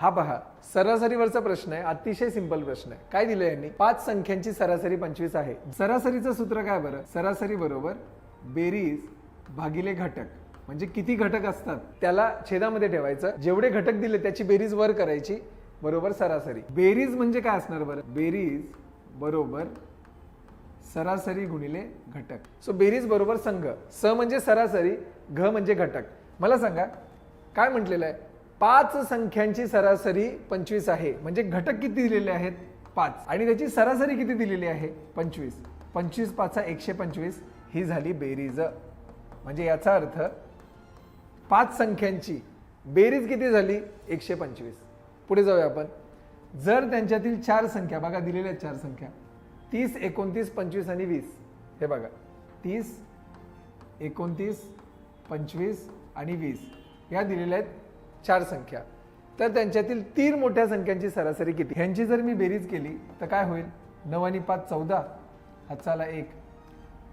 हा पहा सरासरीवरचा प्रश्न आहे, अतिशय सिंपल प्रश्न आहे. काय दिलं यांनी? 5 संख्यांची सरासरी 25 आहे. सरासरीचं सूत्र काय बरं? सरासरी बरोबर बेरीज भागिले घटक. म्हणजे किती घटक असतात त्याला छेदामध्ये ठेवायचं, जेवढे घटक दिले त्याची बेरीज वर करायची बरोबर सरासरी. बेरीज म्हणजे काय असणार बरं? बेरीज बरोबर सरासरी गुणिले घटक. सो बेरीज बरोबर संघ. स म्हणजे सरासरी, घ म्हणजे घटक. मला सांगा काय म्हटलेलं आहे? 5 संख्यांची सरासरी 25 आहे. म्हणजे घटक किती दिलेले आहेत? 5. आणि त्याची सरासरी किती दिलेली आहे? 25. 25 5 125 ही झाली बेरीज. म्हणजे याचा अर्थ 5 संख्यांची बेरीज किती झाली? 125. पुढे जाऊया आपण. जर त्यांच्यातील 4 संख्या बघा दिलेल्या आहेत, 4 संख्या 30 29 25 आणि 20. हे बघा 30 29 25 आणि 20 या दिलेल्या आहेत 4 संख्या. तर त्यांच्यातील 3 मोठ्या संख्यांची सरासरी किती? ह्यांची जर मी बेरीज केली तर काय होईल? 9 आणि 5 14, हाताला 1,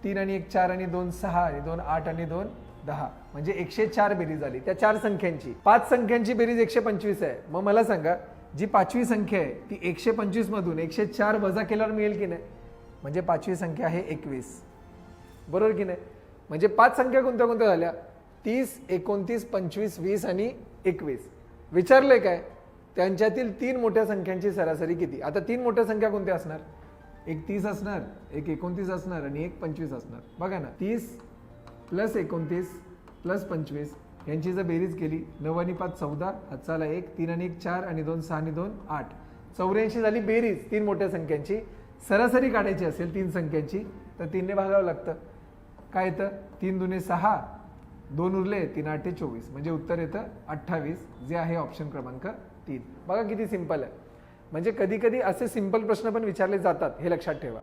3 आणि 1 4 आणि 2 6 आणि 2 8 आणि 2 10. म्हणजे 104 बेरीज आली त्या 4 संख्यांची. 5 संख्यांची बेरीज 125 आहे. मग मला सांगा जी 5वी संख्या आहे ती 125 मधून 104 वजा केल्यावर मिळेल की नाही? म्हणजे 5वी संख्या आहे 21. बरोबर की नाही? म्हणजे 5 संख्या कोणत्या कोणत्या झाल्या? 30 29 25 20 आणि 21. विचारलंय काय? त्यांच्यातील 3 मोठ्या संख्यांची सरासरी किती? आता 3 मोठ्या संख्या कोणत्या असणार? एक 30 असणार, एक 29 असणार आणि एक 25 असणार. बघा ना 30 प्लस 29 प्लस 25 यांची जर बेरीज केली 9 आणि 5 14, हाताला 1, 3 आणि 1 4 आणि 2 6 आणि 2 8. 84 झाली बेरीज 3 मोठ्या संख्यांची. सरासरी काढायची असेल 3 संख्यांची तर 3 ने भागावं लागतं. काय येतं? 3 दुने 6, 2 उरले 3 8 24. म्हणजे उत्तर येतं 28, जे आहे ऑप्शन क्रमांक 3. बघा किती सिंपल आहे. म्हणजे कधी कधी असे सिंपल प्रश्न पण विचारले जातात, हे लक्षात ठेवा.